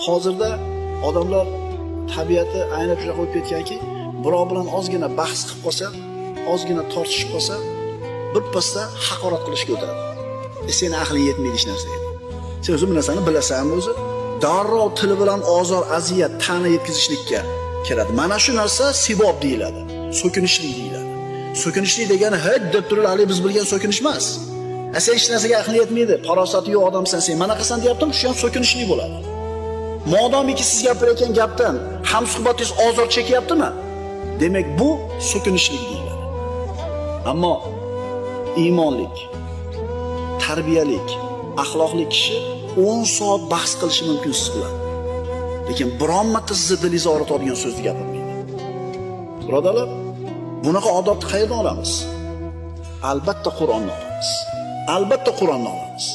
hozirda odamlar tabiati aynan shunday qo'yib ketganki, birov bilan ozgina bahs qilib qolsa, ozgina tortishib qolsa, birpasda haqorat qilishga o'tadi. Seni aqling yetmaydi hech narsaga. Sen o'zi bu narsani bilasanmi o'zi? Darrov tili bilan ozor, aziyat, ta'na yetkazishlikka kiradi. Mana shu narsa sibob deyiladi. So'kinishlik deyiladi. So'kinishlik degani hech deb turib, hali biz bilgan so'kinish emas. Sen hech narsaga aqling yetmaydi, farosati yo'q odamsan sen. Mana qilsan deyaptim, shu ham so'kinishlik bo'ladi. Modomiki siz gapirayotgan gapdan hamsuhbatingiz ozor chekyaptimi? Demak, bu so'kinishlik deyiladi. Ammo iymonlik, tarbiyalik, axloqli kishi 10 soat bahs qilishi mumkin siz bilan. Lekin biron marta sizni dilingizni og'ritadigan so'zni gapirmaydi. Birodarlar, bunaqa odobni qayerdan olamiz? Albatta Qur'ondan olamiz. Albatta Qur'ondan olamiz.